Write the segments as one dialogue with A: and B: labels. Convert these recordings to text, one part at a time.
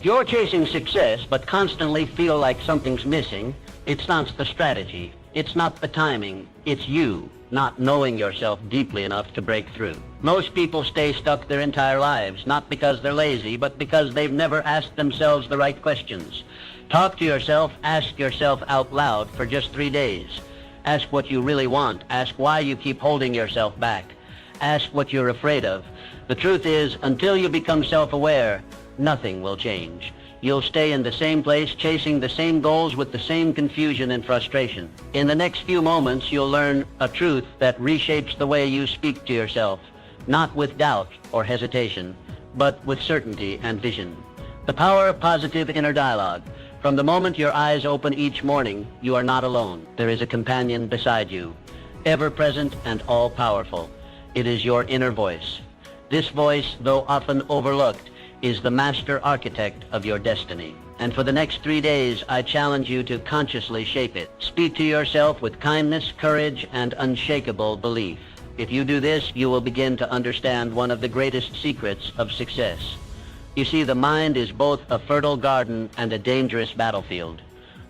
A: If you're chasing success but constantly feel like something's missing, it's not the strategy, it's not the timing, it's you not knowing yourself deeply enough to break through. Most people stay stuck their entire lives, not because they're lazy, but because they've never asked themselves the right questions. Talk to yourself, ask yourself out loud for just 3 days. Ask what you really want. Ask why you keep holding yourself back. Ask what you're afraid of. The truth is, until you become self-aware, nothing will change. You'll stay in the same place, chasing the same goals with the same confusion and frustration. In the next few moments, you'll learn a truth that reshapes the way you speak to yourself, not with doubt or hesitation, but with certainty and vision. The power of positive inner dialogue. From the moment your eyes open each morning, you are not alone. There is a companion beside you, ever present and all-powerful. It is your inner voice. This voice, though often overlooked, is the master architect of your destiny. And for the next 3 days, I challenge you to consciously shape it. Speak to yourself with kindness, courage, and unshakable belief. If you do this, you will begin to understand one of the greatest secrets of success. You see, the mind is both a fertile garden and a dangerous battlefield.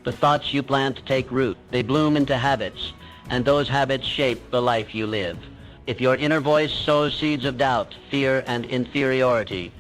A: The thoughts you plant take root. They bloom into habits, and those habits shape the life you live. If your inner voice sows seeds of doubt, fear, and inferiority,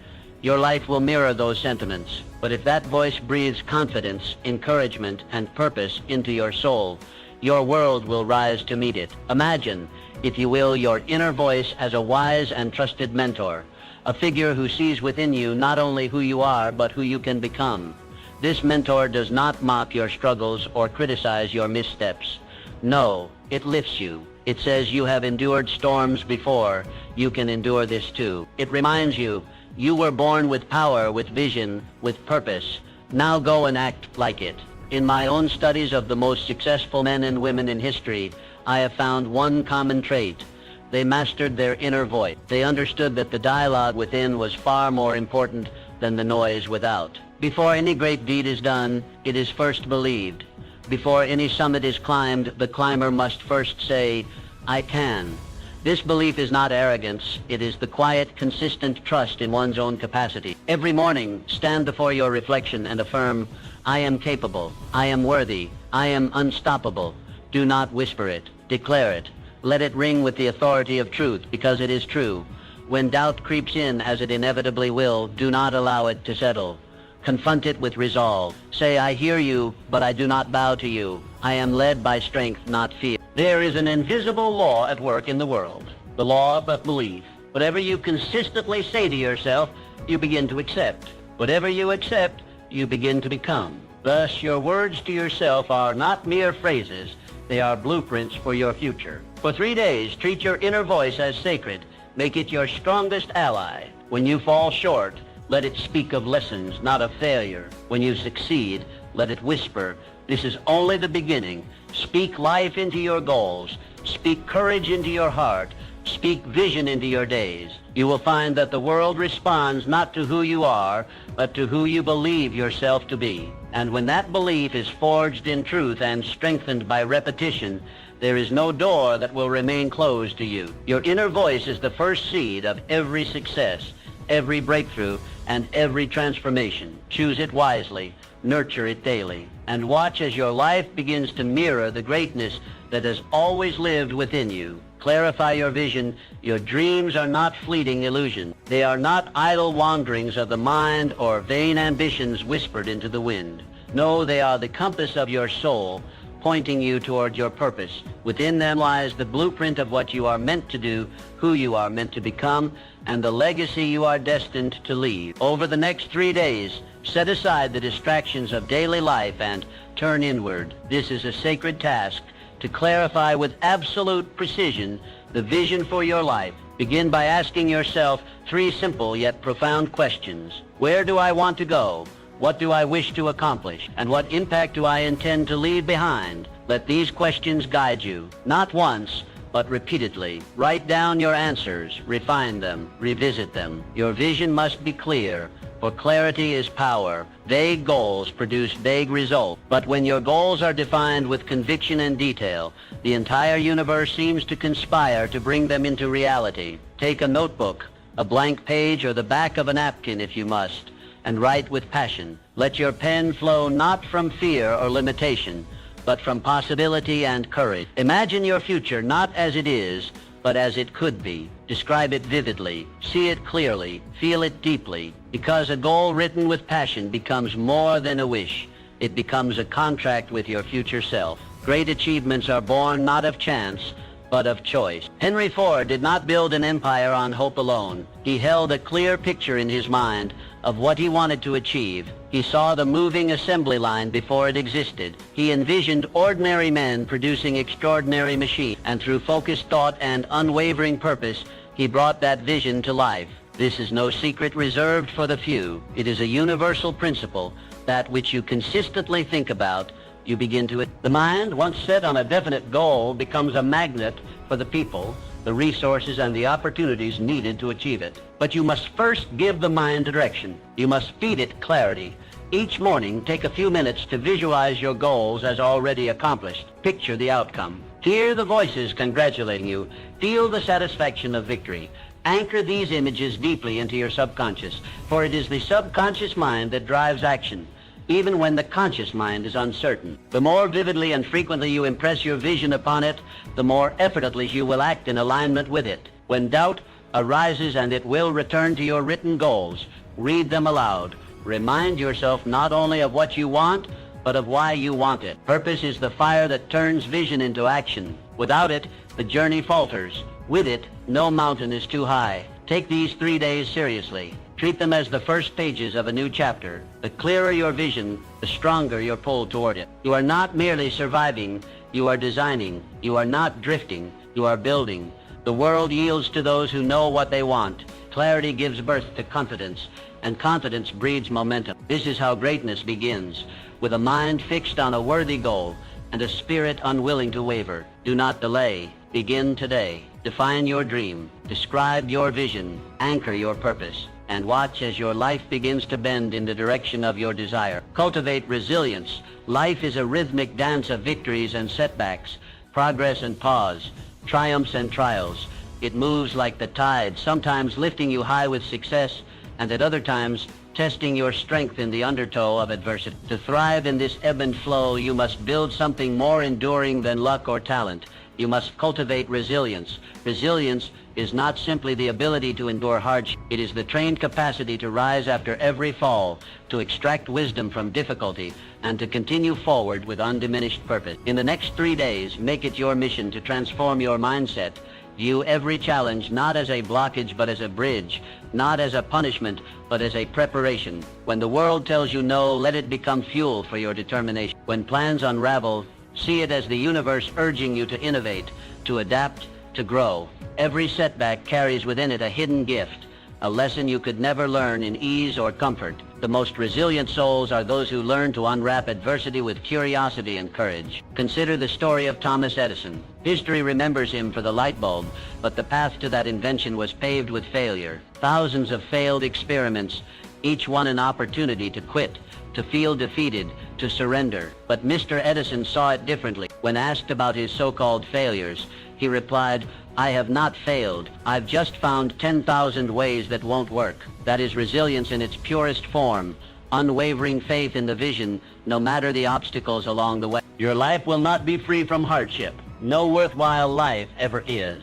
A: your life will mirror those sentiments. But if that voice breathes confidence, encouragement, and purpose into your soul, your world will rise to meet it. Imagine, if you will, your inner voice as a wise and trusted mentor, a figure who sees within you not only who you are, but who you can become. This mentor does not mock your struggles or criticize your missteps. No, it lifts you. It says you have endured storms before. You can endure this too. It reminds you, you were born with power, with vision, with purpose. Now go and act like it. In my own studies of the most successful men and women in history, I have found one common trait. They mastered their inner voice. They understood that the dialogue within was far more important than the noise without. Before any great deed is done, it is first believed. Before any summit is climbed, the climber must first say, "I can." This belief is not arrogance. It is the quiet, consistent trust in one's own capacity. Every morning, stand before your reflection and affirm, "I am capable. I am worthy. I am unstoppable." Do not whisper it. Declare it. Let it ring with the authority of truth, because it is true. When doubt creeps in, as it inevitably will, do not allow it to settle. Confront it with resolve. Say, "I hear you, but I do not bow to you. I am led by strength, not fear." There is an invisible law at work in the world, the law of belief. Whatever you consistently say to yourself, you begin to accept. Whatever you accept, you begin to become. Thus, your words to yourself are not mere phrases. They are blueprints for your future. For 3 days, treat your inner voice as sacred. Make it your strongest ally. When you fall short, let it speak of lessons, not of failure. When you succeed, let it whisper, "This is only the beginning." Speak life into your goals. Speak courage into your heart. Speak vision into your days. You will find that the world responds not to who you are, but to who you believe yourself to be. And when that belief is forged in truth and strengthened by repetition, there is no door that will remain closed to you. Your inner voice is the first seed of every success, every breakthrough, and every transformation. Choose it wisely. Nurture it daily. And watch as your life begins to mirror the greatness that has always lived within you. Clarify your vision. Your dreams are not fleeting illusions. They are not idle wanderings of the mind or vain ambitions whispered into the wind. No, they are the compass of your soul, pointing you toward your purpose. Within them lies the blueprint of what you are meant to do, who you are meant to become, and the legacy you are destined to leave. Over the next 3 days, set aside the distractions of daily life and turn inward. This is a sacred task to clarify with absolute precision the vision for your life. Begin by asking yourself 3 simple yet profound questions. Where do I want to go? What do I wish to accomplish? And what impact do I intend to leave behind? Let these questions guide you, not once, but repeatedly. Write down your answers, refine them, revisit them. Your vision must be clear, for clarity is power. Vague goals produce vague results. But when your goals are defined with conviction and detail, the entire universe seems to conspire to bring them into reality. Take a notebook, a blank page, or the back of a napkin if you must. and write with passion. Let your pen flow not from fear or limitation, but from possibility and courage. Imagine your future not as it is, but as it could be. Describe it vividly, see it clearly, feel it deeply, because a goal written with passion becomes more than a wish. It becomes a contract with your future self. Great achievements are born not of chance, but of choice. Henry Ford did not build an empire on hope alone. He held a clear picture in his mind of what he wanted to achieve. He saw the moving assembly line before it existed. He envisioned ordinary men producing extraordinary machines, and through focused thought and unwavering purpose, he brought that vision to life. This is no secret reserved for the few. It is a universal principle that which you consistently think about, you begin to... The mind, once set on a definite goal, becomes a magnet for the people, the resources, and the opportunities needed to achieve it. But you must first give the mind direction. You must feed it clarity. Each morning, take a few minutes to visualize your goals as already accomplished. Picture the outcome. Hear the voices congratulating you. Feel the satisfaction of victory. Anchor these images deeply into your subconscious, for it is the subconscious mind that drives action, even when the conscious mind is uncertain. The more vividly and frequently you impress your vision upon it, the more effortlessly you will act in alignment with it. When doubt arises, and it will return to your written goals, read them aloud. Remind yourself not only of what you want, but of why you want it. Purpose is the fire that turns vision into action. Without it, the journey falters. With it, no mountain is too high. Take these 3 days seriously. Treat them as the first pages of a new chapter. The clearer your vision, the stronger your pull toward it. You are not merely surviving, you are designing. You are not drifting, you are building. The world yields to those who know what they want. Clarity gives birth to confidence, and confidence breeds momentum. This is how greatness begins, with a mind fixed on a worthy goal and a spirit unwilling to waver. Do not delay. Begin today. Define your dream. Describe your vision. Anchor your purpose. And watch as your life begins to bend in the direction of your desire. Cultivate resilience. Life is a rhythmic dance of victories and setbacks, progress and pause, triumphs and trials. It moves like the tide, sometimes lifting you high with success, and at other times testing your strength in the undertow of adversity. To thrive in this ebb and flow, you must build something more enduring than luck or talent. You must cultivate resilience. Resilience is not simply the ability to endure hardship. It is the trained capacity to rise after every fall, to extract wisdom from difficulty, and to continue forward with undiminished purpose. In the next 3 days, make it your mission to transform your mindset. View every challenge not as a blockage but as a bridge, not as a punishment but as a preparation. When the world tells you no, let it become fuel for your determination. When plans unravel, see it as the universe urging you to innovate, to adapt, to grow. Every setback carries within it a hidden gift, a lesson you could never learn in ease or comfort. The most resilient souls are those who learn to unwrap adversity with curiosity and courage. Consider the story of Thomas Edison. History remembers him for the light bulb, but the path to that invention was paved with failure. Thousands of failed experiments, each one an opportunity to quit, to feel defeated, to surrender. But Mr. Edison saw it differently. When asked about his so-called failures, he replied, "I have not failed. I've just found 10,000 ways that won't work." That is resilience in its purest form, unwavering faith in the vision, no matter the obstacles along the way. Your life will not be free from hardship. No worthwhile life ever is.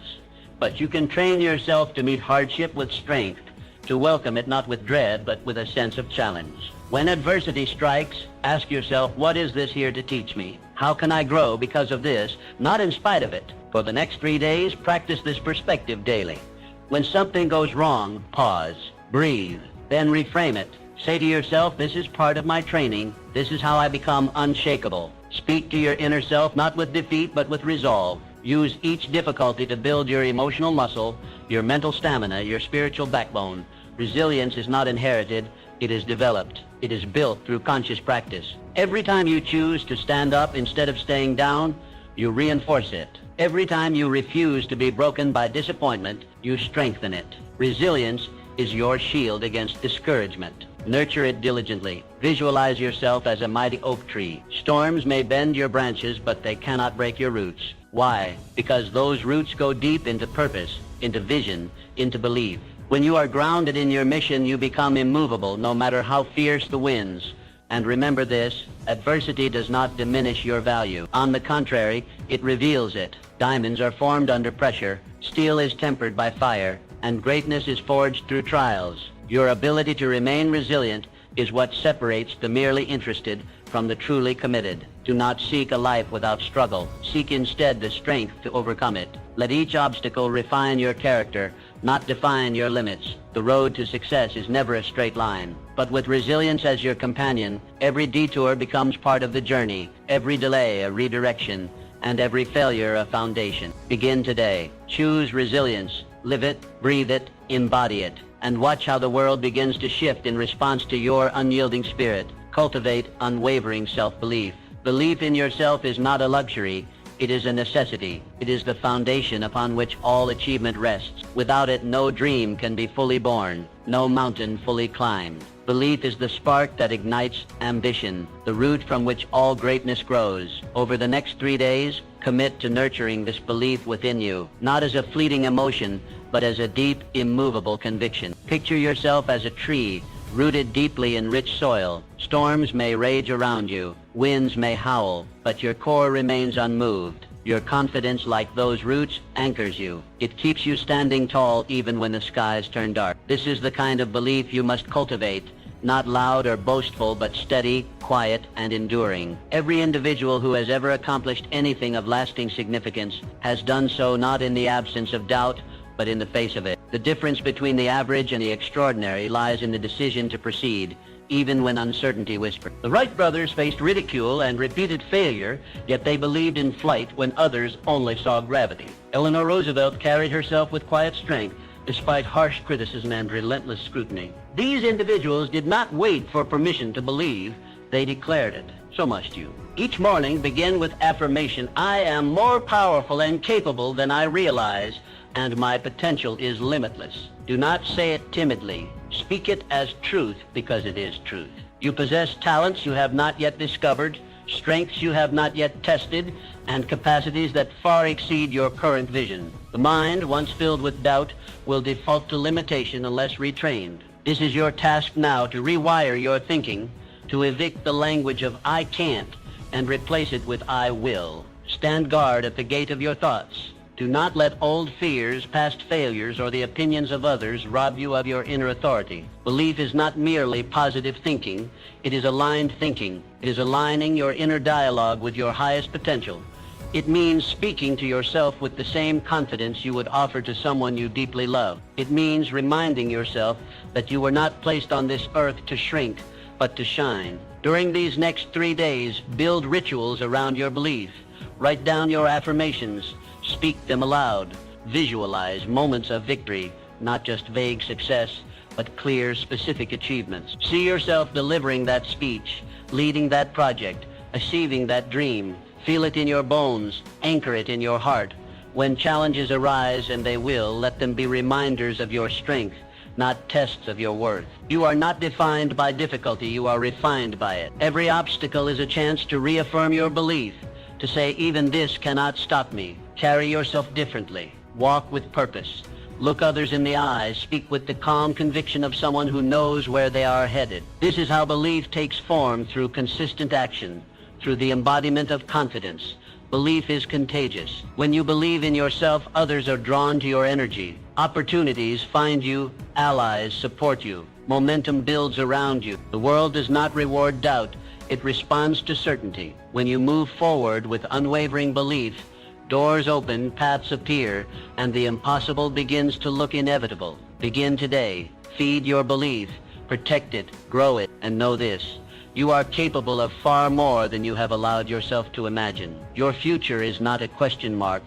A: But you can train yourself to meet hardship with strength, to welcome it not with dread, but with a sense of challenge. When adversity strikes, ask yourself, what is this here to teach me? How can I grow because of this, not in spite of it? For the next 3 days, practice this perspective daily. When something goes wrong, pause, breathe, then reframe it. Say to yourself, this is part of my training. This is how I become unshakable. Speak to your inner self, not with defeat, but with resolve. Use each difficulty to build your emotional muscle, your mental stamina, your spiritual backbone. Resilience is not inherited, it is developed. It is built through conscious practice. Every time you choose to stand up instead of staying down, you reinforce it. Every time you refuse to be broken by disappointment, you strengthen it. Resilience is your shield against discouragement. Nurture it diligently. Visualize yourself as a mighty oak tree. Storms may bend your branches, but they cannot break your roots. Why? Because those roots go deep into purpose, into vision, into belief. When you are grounded in your mission, you become immovable, no matter how fierce the winds. And remember this, adversity does not diminish your value. On the contrary, it reveals it. Diamonds are formed under pressure, steel is tempered by fire, and greatness is forged through trials. Your ability to remain resilient is what separates the merely interested from the truly committed. Do not seek a life without struggle. Seek instead the strength to overcome it. Let each obstacle refine your character, not define your limits. The road to success is never a straight line. But with resilience as your companion, every detour becomes part of the journey, every delay a redirection, and every failure a foundation. Begin today. Choose resilience. Live it, breathe it, embody it, and watch how the world begins to shift in response to your unyielding spirit. Cultivate unwavering self-belief. Belief in yourself is not a luxury, it is a necessity. It is the foundation upon which all achievement rests. Without it, no dream can be fully born, no mountain fully climbed. Belief is the spark that ignites ambition, the root from which all greatness grows. Over the next 3 days, commit to nurturing this belief within you, not as a fleeting emotion, but as a deep, immovable conviction. Picture yourself as a tree, rooted deeply in rich soil. Storms may rage around you, winds may howl, but your core remains unmoved. Your confidence, like those roots, anchors you. It keeps you standing tall even when the skies turn dark. This is the kind of belief you must cultivate, not loud or boastful, but steady, quiet, and enduring. Every individual who has ever accomplished anything of lasting significance has done so not in the absence of doubt, but in the face of it. The difference between the average and the extraordinary lies in the decision to proceed, even when uncertainty whispered. The Wright brothers faced ridicule and repeated failure, yet they believed in flight when others only saw gravity. Eleanor Roosevelt carried herself with quiet strength, despite harsh criticism and relentless scrutiny. These individuals did not wait for permission to believe, they declared it. So must you. Each morning begin with affirmation, I am more powerful and capable than I realize, and my potential is limitless. Do not say it timidly. Speak it as truth because it is truth. You possess talents you have not yet discovered, strengths you have not yet tested, and capacities that far exceed your current vision. The mind, once filled with doubt, will default to limitation unless retrained. This is your task now to rewire your thinking, to evict the language of I can't and replace it with I will. Stand guard at the gate of your thoughts. Do not let old fears, past failures, or the opinions of others rob you of your inner authority. Belief is not merely positive thinking, it is aligned thinking. It is aligning your inner dialogue with your highest potential. It means speaking to yourself with the same confidence you would offer to someone you deeply love. It means reminding yourself that you were not placed on this earth to shrink, but to shine. During these next 3 days, build rituals around your belief. Write down your affirmations. Speak them aloud. Visualize moments of victory, not just vague success, but clear, specific achievements. See yourself delivering that speech, leading that project, achieving that dream. Feel it in your bones, anchor it in your heart. When challenges arise, and they will, let them be reminders of your strength, not tests of your worth. You are not defined by difficulty, you are refined by it. Every obstacle is a chance to reaffirm your belief, to say, even this cannot stop me. Carry yourself differently. Walk with purpose. Look others in the eyes. Speak with the calm conviction of someone who knows where they are headed. This is how belief takes form, through consistent action, through the embodiment of confidence. Belief is contagious. When you believe in yourself, others are drawn to your energy. Opportunities find you, allies support you. Momentum builds around you. The world does not reward doubt. It responds to certainty. When you move forward with unwavering belief, doors open, paths appear, and the impossible begins to look inevitable. Begin today. Feed your belief. Protect it. Grow it. And know this. You are capable of far more than you have allowed yourself to imagine. Your future is not a question mark.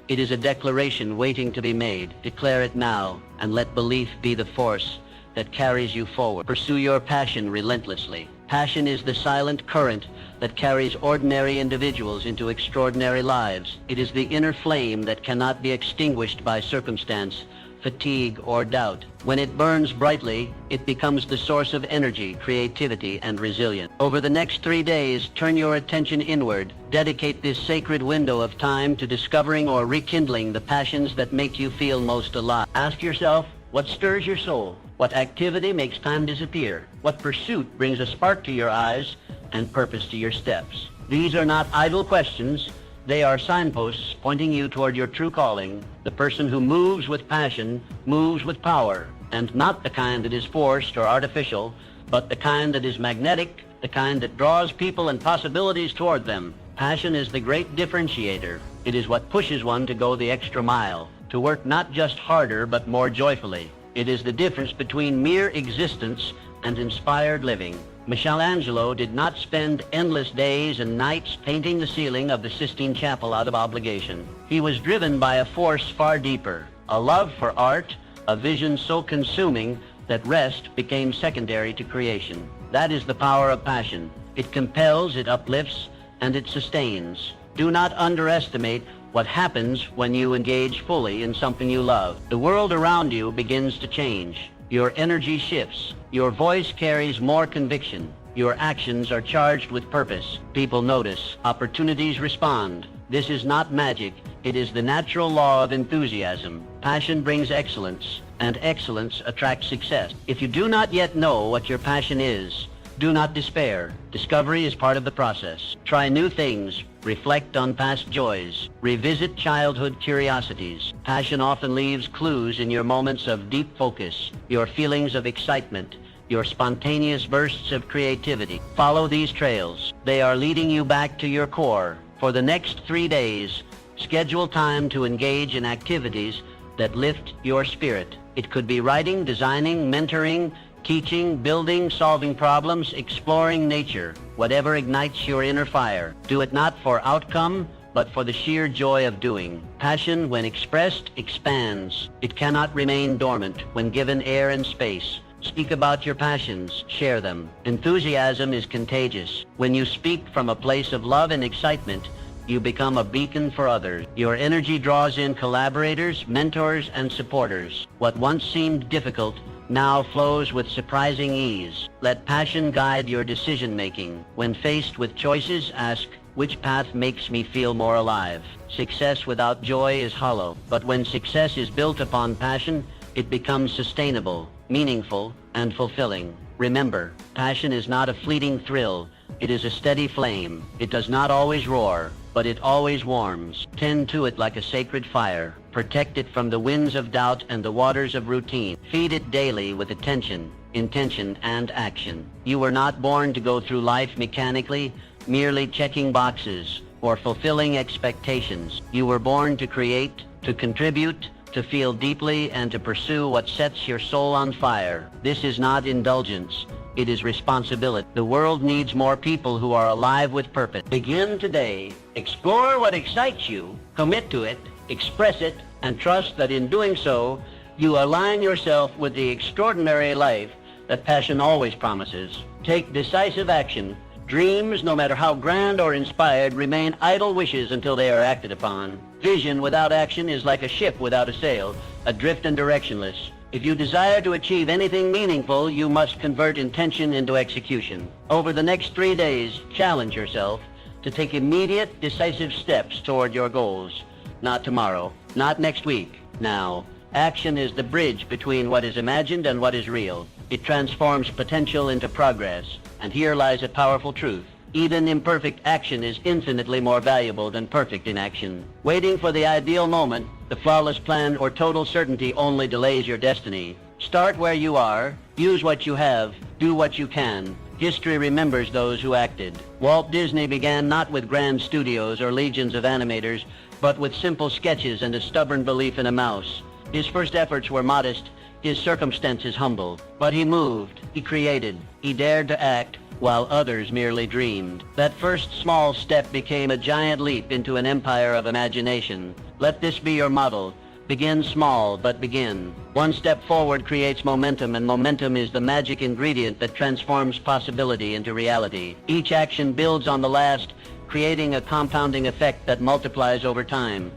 A: It is a declaration waiting to be made. Declare it now, and let belief be the force that carries you forward. Pursue your passion relentlessly. Passion is the silent current that carries ordinary individuals into extraordinary lives. It is the inner flame that cannot be extinguished by circumstance, fatigue, or doubt. When it burns brightly, it becomes the source of energy, creativity, and resilience. Over the next 3 days, turn your attention inward. Dedicate this sacred window of time to discovering or rekindling the passions that make you feel most alive. Ask yourself, What stirs your soul? What activity makes time disappear? What pursuit brings a spark to your eyes and purpose to your steps? These are not idle questions. They are signposts pointing you toward your true calling. The person who moves with passion moves with power, and not the kind that is forced or artificial, but the kind that is magnetic, the kind that draws people and possibilities toward them. Passion is the great differentiator. It is what pushes one to go the extra mile, to work not just harder but more joyfully. It is the difference between mere existence and inspired living. Michelangelo did not spend endless days and nights painting the ceiling of the Sistine Chapel out of obligation. He was driven by a force far deeper, a love for art, a vision so consuming that rest became secondary to creation. That is the power of passion. It compels, it uplifts, and it sustains. Do not underestimate what happens when you engage fully in something you love. The world around you begins to change. Your energy shifts. Your voice carries more conviction. Your actions are charged with purpose. People notice. Opportunities respond. This is not magic. It is the natural law of enthusiasm. Passion brings excellence, and excellence attracts success. If you do not yet know what your passion is, do not despair. Discovery is part of the process. Try new things. Reflect on past joys. Revisit childhood curiosities. Passion often leaves clues in your moments of deep focus, your feelings of excitement, your spontaneous bursts of creativity. Follow these trails. They are leading you back to your core. For the next 3 days, schedule time to engage in activities that lift your spirit. It could be writing, designing, mentoring, teaching, building, solving problems, exploring nature. Whatever ignites your inner fire. Do it not for outcome, but for the sheer joy of doing. Passion, when expressed, expands. It cannot remain dormant when given air and space. Speak about your passions. Share them. Enthusiasm is contagious. When you speak from a place of love and excitement, you become a beacon for others. Your energy draws in collaborators, mentors, and supporters. What once seemed difficult now flows with surprising ease. Let passion guide your decision-making. When faced with choices, ask, which path makes me feel more alive? Success without joy is hollow, but when success is built upon passion, it becomes sustainable, meaningful, and fulfilling. Remember, passion is not a fleeting thrill. It is a steady flame. It does not always roar, but it always warms. Tend to it like a sacred fire. Protect it from the winds of doubt and the waters of routine. Feed it daily with attention, intention, and action. You were not born to go through life mechanically, merely checking boxes or fulfilling expectations. You were born to create, to contribute, to feel deeply, and to pursue what sets your soul on fire. This is not indulgence. It is responsibility. The world needs more people who are alive with purpose. Begin today. Explore what excites you, commit to it, express it, and trust that in doing so, you align yourself with the extraordinary life that passion always promises. Take decisive action. Dreams, no matter how grand or inspired, remain idle wishes until they are acted upon. Vision without action is like a ship without a sail, adrift and directionless. If you desire to achieve anything meaningful, you must convert intention into execution. Over the next 3 days, challenge yourself to take immediate, decisive steps toward your goals. Not tomorrow, not next week, now. Action is the bridge between what is imagined and what is real. It transforms potential into progress. And here lies a powerful truth. Even imperfect action is infinitely more valuable than perfect inaction. Waiting for the ideal moment, the flawless plan, or total certainty only delays your destiny. Start where you are, use what you have, do what you can. History remembers those who acted. Walt Disney began not with grand studios or legions of animators, but with simple sketches and a stubborn belief in a mouse. His first efforts were modest, his circumstances humble, but he moved, he created, he dared to act, while others merely dreamed. That first small step became a giant leap into an empire of imagination. Let this be your model. Begin small, but begin. One step forward creates momentum, and momentum is the magic ingredient that transforms possibility into reality. Each action builds on the last, creating a compounding effect that multiplies over time.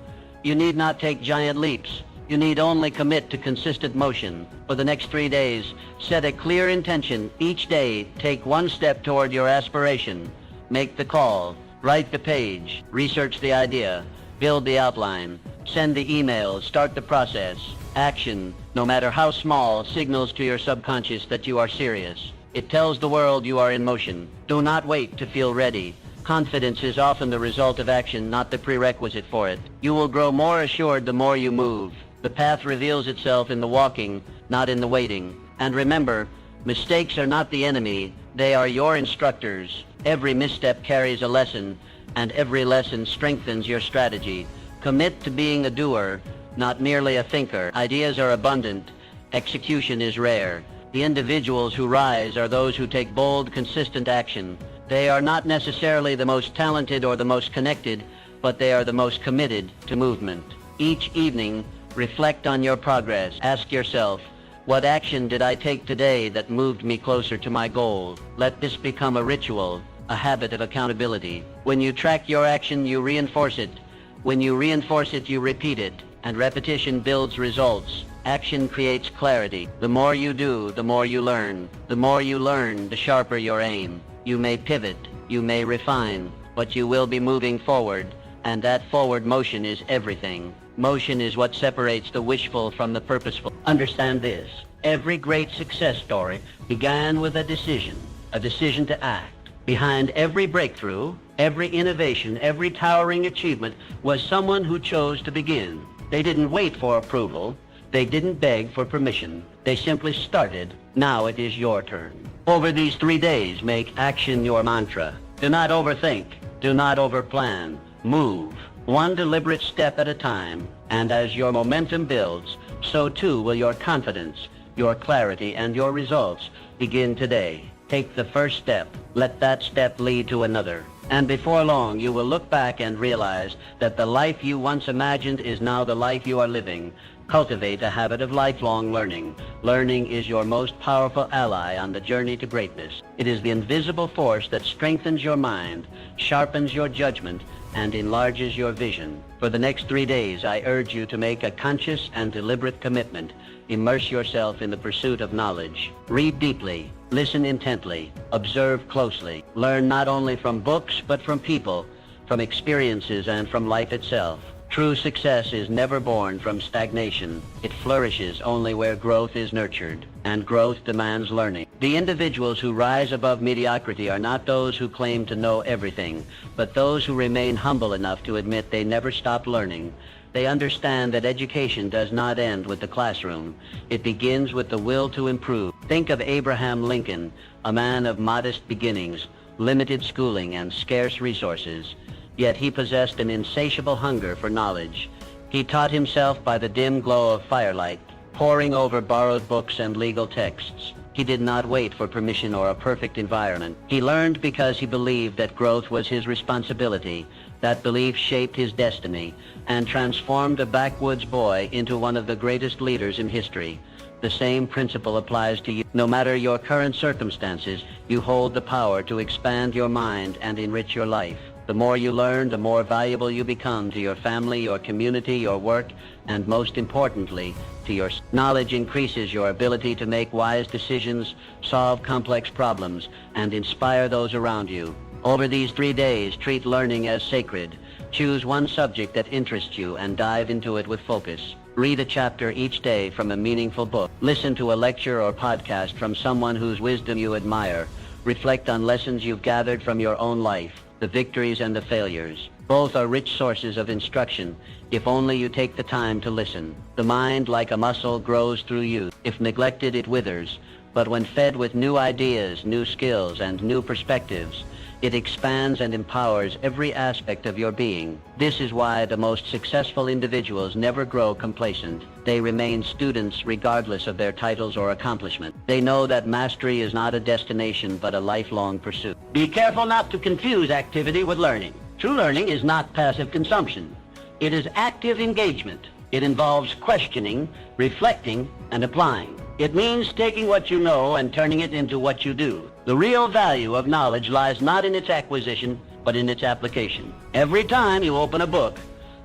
A: You need not take giant leaps. You need only commit to consistent motion. For the next 3 days, set a clear intention. Each day, take one step toward your aspiration. Make the call. Write the page. Research the idea. Build the outline. Send the email. Start the process. Action, no matter how small, signals to your subconscious that you are serious. It tells the world you are in motion. Do not wait to feel ready. Confidence is often the result of action, not the prerequisite for it. You will grow more assured the more you move. The path reveals itself in the walking, not in the waiting. And remember, mistakes are not the enemy. They are your instructors. Every misstep carries a lesson, and every lesson strengthens your strategy. Commit to being a doer, not merely a thinker. Ideas are abundant. Execution is rare. The individuals who rise are those who take bold, consistent action. They are not necessarily the most talented or the most connected, but they are the most committed to movement. Each evening, reflect on your progress. Ask yourself, what action did I take today that moved me closer to my goal? Let this become a ritual, a habit of accountability. When you track your action, you reinforce it. When you reinforce it, you repeat it, and repetition builds results. Action creates clarity. The more you do, the more you learn. The more you learn, the sharper your aim. You may pivot, you may refine, but you will be moving forward, and that forward motion is everything. Motion is what separates the wishful from the purposeful. Understand this. Every great success story began with a decision to act. Behind every breakthrough, every innovation, every towering achievement was someone who chose to begin. They didn't wait for approval. They didn't beg for permission. They simply started. Now it is your turn. Over these 3 days, make action your mantra. Do not overthink. Do not overplan. Move, one deliberate step at a time. And as your momentum builds, so too will your confidence, your clarity, and your results begin today. Take the first step. Let that step lead to another. And before long, you will look back and realize that the life you once imagined is now the life you are living. Cultivate a habit of lifelong learning. Learning is your most powerful ally on the journey to greatness. It is the invisible force that strengthens your mind, sharpens your judgment, and enlarges your vision. For the next 3 days, I urge you to make a conscious and deliberate commitment. Immerse yourself in the pursuit of knowledge. Read deeply, listen intently, observe closely. Learn not only from books, but from people, from experiences, and from life itself. True success is never born from stagnation. It flourishes only where growth is nurtured, and growth demands learning. The individuals who rise above mediocrity are not those who claim to know everything, but those who remain humble enough to admit they never stopped learning. They understand that education does not end with the classroom. It begins with the will to improve. Think of Abraham Lincoln, a man of modest beginnings, limited schooling, and scarce resources. Yet he possessed an insatiable hunger for knowledge. He taught himself by the dim glow of firelight, poring over borrowed books and legal texts. He did not wait for permission or a perfect environment. He learned because he believed that growth was his responsibility. That belief shaped his destiny and transformed a backwoods boy into one of the greatest leaders in history. The same principle applies to you. No matter your current circumstances, you hold the power to expand your mind and enrich your life. The more you learn, the more valuable you become to your family, your community, your work, and most importantly, to your knowledge increases your ability to make wise decisions, solve complex problems, and inspire those around you. Over these 3 days, treat learning as sacred. Choose one subject that interests you and dive into it with focus. Read a chapter each day from a meaningful book. Listen to a lecture or podcast from someone whose wisdom you admire. Reflect on lessons you've gathered from your own life, the victories and the failures. Both are rich sources of instruction, if only you take the time to listen. The mind, like a muscle, grows through youth. If neglected, it withers. But when fed with new ideas, new skills, and new perspectives, it expands and empowers every aspect of your being. This is why the most successful individuals never grow complacent. They remain students regardless of their titles or accomplishment. They know that mastery is not a destination but a lifelong pursuit. Be careful not to confuse activity with learning. True learning is not passive consumption. It is active engagement. It involves questioning, reflecting, and applying. It means taking what you know and turning it into what you do. The real value of knowledge lies not in its acquisition, but in its application. Every time you open a book,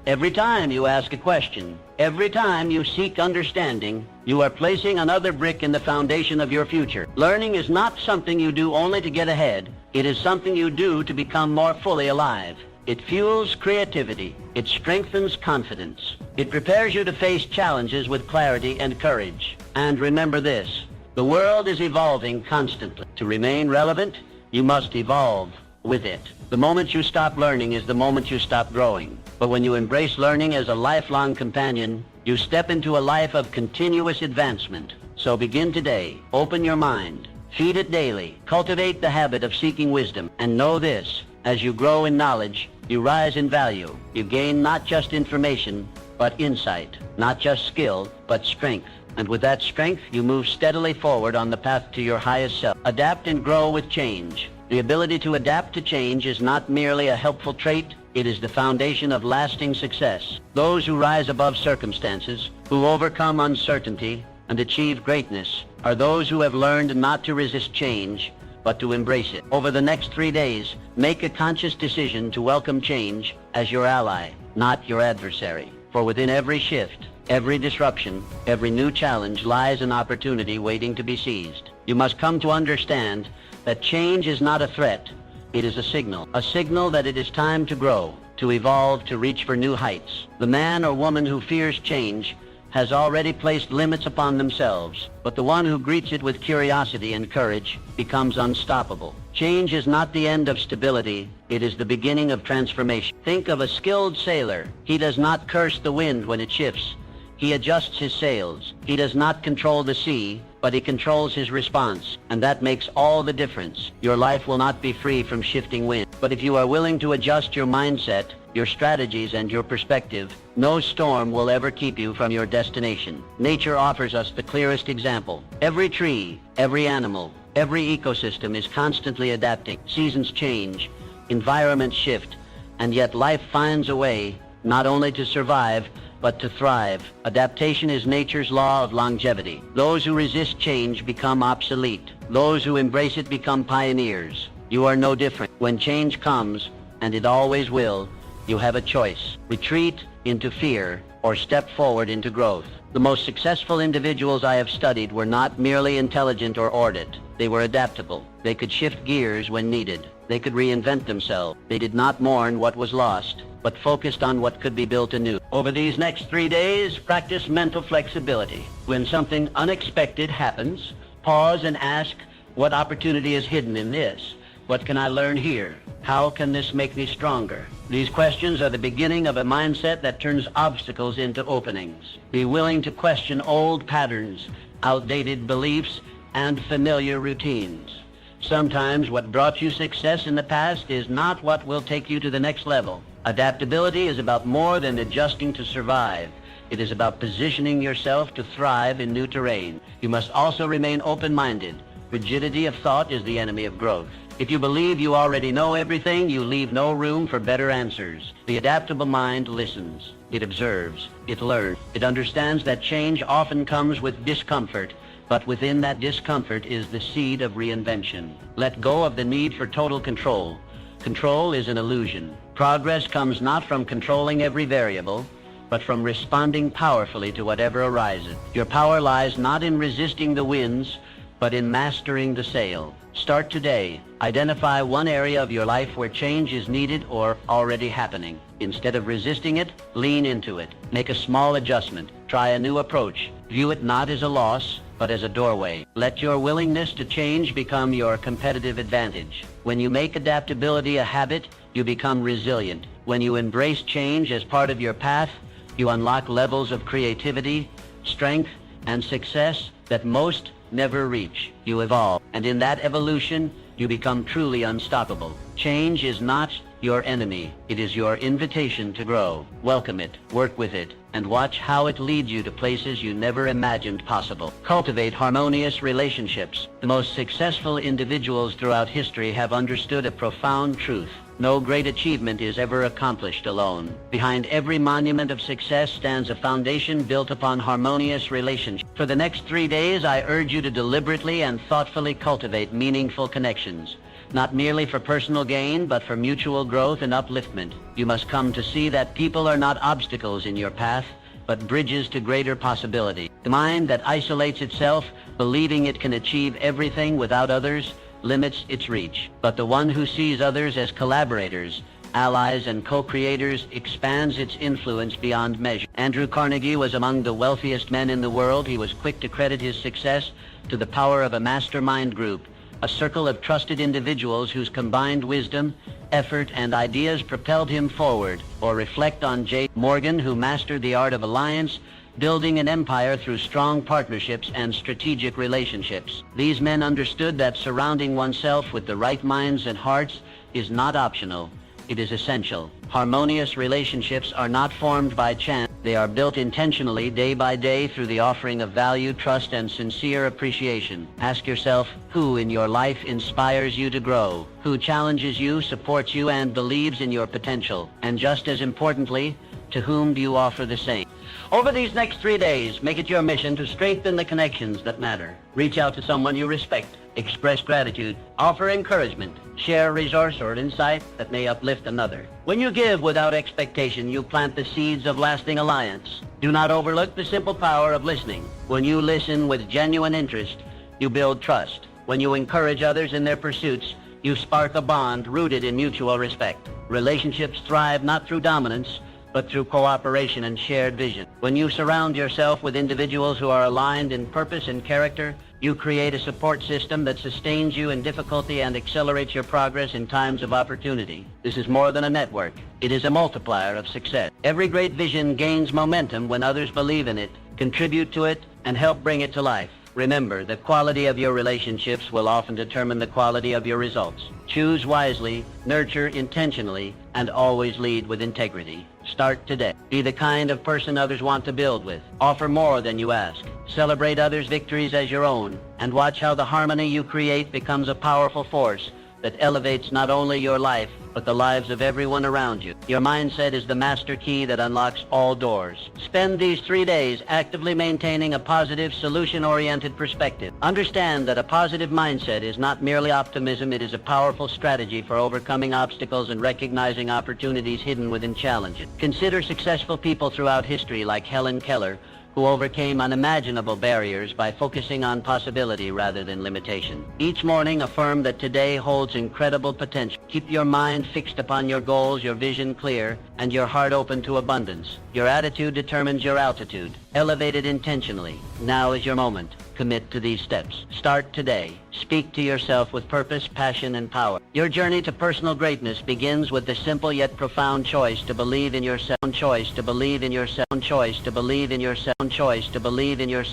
A: every time you ask a question, every time you seek understanding, you are placing another brick in the foundation of your future. Learning is not something you do only to get ahead. It is something you do to become more fully alive. It fuels creativity. It strengthens confidence. It prepares you to face challenges with clarity and courage. And remember this, the world is evolving constantly. To remain relevant, you must evolve with it. The moment you stop learning is the moment you stop growing. But when you embrace learning as a lifelong companion, you step into a life of continuous advancement. So begin today. Open your mind. Feed it daily. Cultivate the habit of seeking wisdom. And know this, as you grow in knowledge, you rise in value. You gain not just information, but insight. Not just skill, but strength. And with that strength, you move steadily forward on the path to your highest self. Adapt and grow with change. The ability to adapt to change is not merely a helpful trait, it is the foundation of lasting success. Those who rise above circumstances, who overcome uncertainty, and achieve greatness, are those who have learned not to resist change, but to embrace it. Over the next 3 days, make a conscious decision to welcome change as your ally, not your adversary. For within every shift, every disruption, every new challenge lies an opportunity waiting to be seized. You must come to understand that change is not a threat, it is a signal that it is time to grow, to evolve, to reach for new heights. The man or woman who fears change has already placed limits upon themselves, but the one who greets it with curiosity and courage becomes unstoppable. Change is not the end of stability, it is the beginning of transformation. Think of a skilled sailor. He does not curse the wind when it shifts. He adjusts his sails. He does not control the sea, but he controls his response, and that makes all the difference. Your life will not be free from shifting wind, but if you are willing to adjust your mindset, your strategies, and your perspective, no storm will ever keep you from your destination. Nature offers us the clearest example. Every tree, every animal, every ecosystem is constantly adapting. Seasons change, environments shift, and yet life finds a way not only to survive, but to thrive. Adaptation is nature's law of longevity. Those who resist change become obsolete. Those who embrace it become pioneers. You are no different. When change comes, and it always will, you have a choice. Retreat into fear or step forward into growth. The most successful individuals I have studied were not merely intelligent or ordered. They were adaptable. They could shift gears when needed. They could reinvent themselves. They did not mourn what was lost, but focused on what could be built anew. Over these next 3 days, practice mental flexibility. When something unexpected happens, pause and ask, what opportunity is hidden in this? What can I learn here? How can this make me stronger? These questions are the beginning of a mindset that turns obstacles into openings. Be willing to question old patterns, outdated beliefs, and familiar routines. Sometimes what brought you success in the past is not what will take you to the next level. Adaptability is about more than adjusting to survive. It is about positioning yourself to thrive in new terrain. You must also remain open-minded. Rigidity of thought is the enemy of growth. If you believe you already know everything, you leave no room for better answers. The adaptable mind listens. It observes. It learns. It understands that change often comes with discomfort, but within that discomfort is the seed of reinvention. Let go of the need for total control. Control is an illusion. Progress comes not from controlling every variable, but from responding powerfully to whatever arises. Your power lies not in resisting the winds, but in mastering the sail. Start today. Identify one area of your life where change is needed or already happening. Instead of resisting it, lean into it. Make a small adjustment. Try a new approach. View it not as a loss, but as a doorway. Let your willingness to change become your competitive advantage. When you make adaptability a habit, you become resilient. When you embrace change as part of your path, you unlock levels of creativity, strength, and success that most never reach. You evolve, and in that evolution, you become truly unstoppable. Change is not your enemy. It is your invitation to grow. Welcome it, work with it, and watch how it leads you to places you never imagined possible. Cultivate harmonious relationships. The most successful individuals throughout history have understood a profound truth. No great achievement is ever accomplished alone. Behind every monument of success stands a foundation built upon harmonious relationships. For the next 3 days, I urge you to deliberately and thoughtfully cultivate meaningful connections. Not merely for personal gain, but for mutual growth and upliftment. You must come to see that people are not obstacles in your path, but bridges to greater possibility. The mind that isolates itself, believing it can achieve everything without others, limits its reach. But the one who sees others as collaborators allies, and co-creators expands its influence beyond measure. Andrew Carnegie was among the wealthiest men in the world. He was quick to credit his success to the power of a mastermind group, a circle of trusted individuals whose combined wisdom, effort, and ideas propelled him forward. Or reflect on J. Morgan, who mastered the art of alliance, building an empire through strong partnerships and strategic relationships. These men understood that surrounding oneself with the right minds and hearts is not optional. It is essential. Harmonious relationships are not formed by chance. They are built intentionally day by day through the offering of value, trust, and sincere appreciation. Ask yourself, who in your life inspires you to grow? Who challenges you, supports you, and believes in your potential? And just as importantly, to whom do you offer the same? Over these next 3 days, make it your mission to strengthen the connections that matter. Reach out to someone you respect. Express gratitude. Offer encouragement. Share a resource or insight that may uplift another. When you give without expectation, you plant the seeds of lasting alliance. Do not overlook the simple power of listening. When you listen with genuine interest, you build trust. When you encourage others in their pursuits, you spark a bond rooted in mutual respect. Relationships thrive not through dominance, but through cooperation and shared vision. When you surround yourself with individuals who are aligned in purpose and character, you create a support system that sustains you in difficulty and accelerates your progress in times of opportunity. This is more than a network. It is a multiplier of success. Every great vision gains momentum when others believe in it, contribute to it, and help bring it to life. Remember, the quality of your relationships will often determine the quality of your results. Choose wisely, nurture intentionally, and always lead with integrity. Start today. Be the kind of person others want to build with. Offer more than you ask. Celebrate others' victories as your own, and watch how the harmony you create becomes a powerful force that elevates not only your life, but the lives of everyone around you. Your mindset is the master key that unlocks all doors. Spend these 3 days actively maintaining a positive, solution-oriented perspective. Understand that a positive mindset is not merely optimism, it is a powerful strategy for overcoming obstacles and recognizing opportunities hidden within challenges. Consider successful people throughout history like Helen Keller, who overcame unimaginable barriers by focusing on possibility rather than limitation. Each morning, affirm that today holds incredible potential. Keep your mind fixed upon your goals, your vision clear, and your heart open to abundance. Your attitude determines your altitude. Elevate it intentionally. Now is your moment. Commit to these steps. Start today. Speak to yourself with purpose, passion, and power. Your journey to personal greatness begins with the simple yet profound choice to believe in yourself. Choice to believe in yourself. Choice to believe in yourself. Choice to believe in yourself.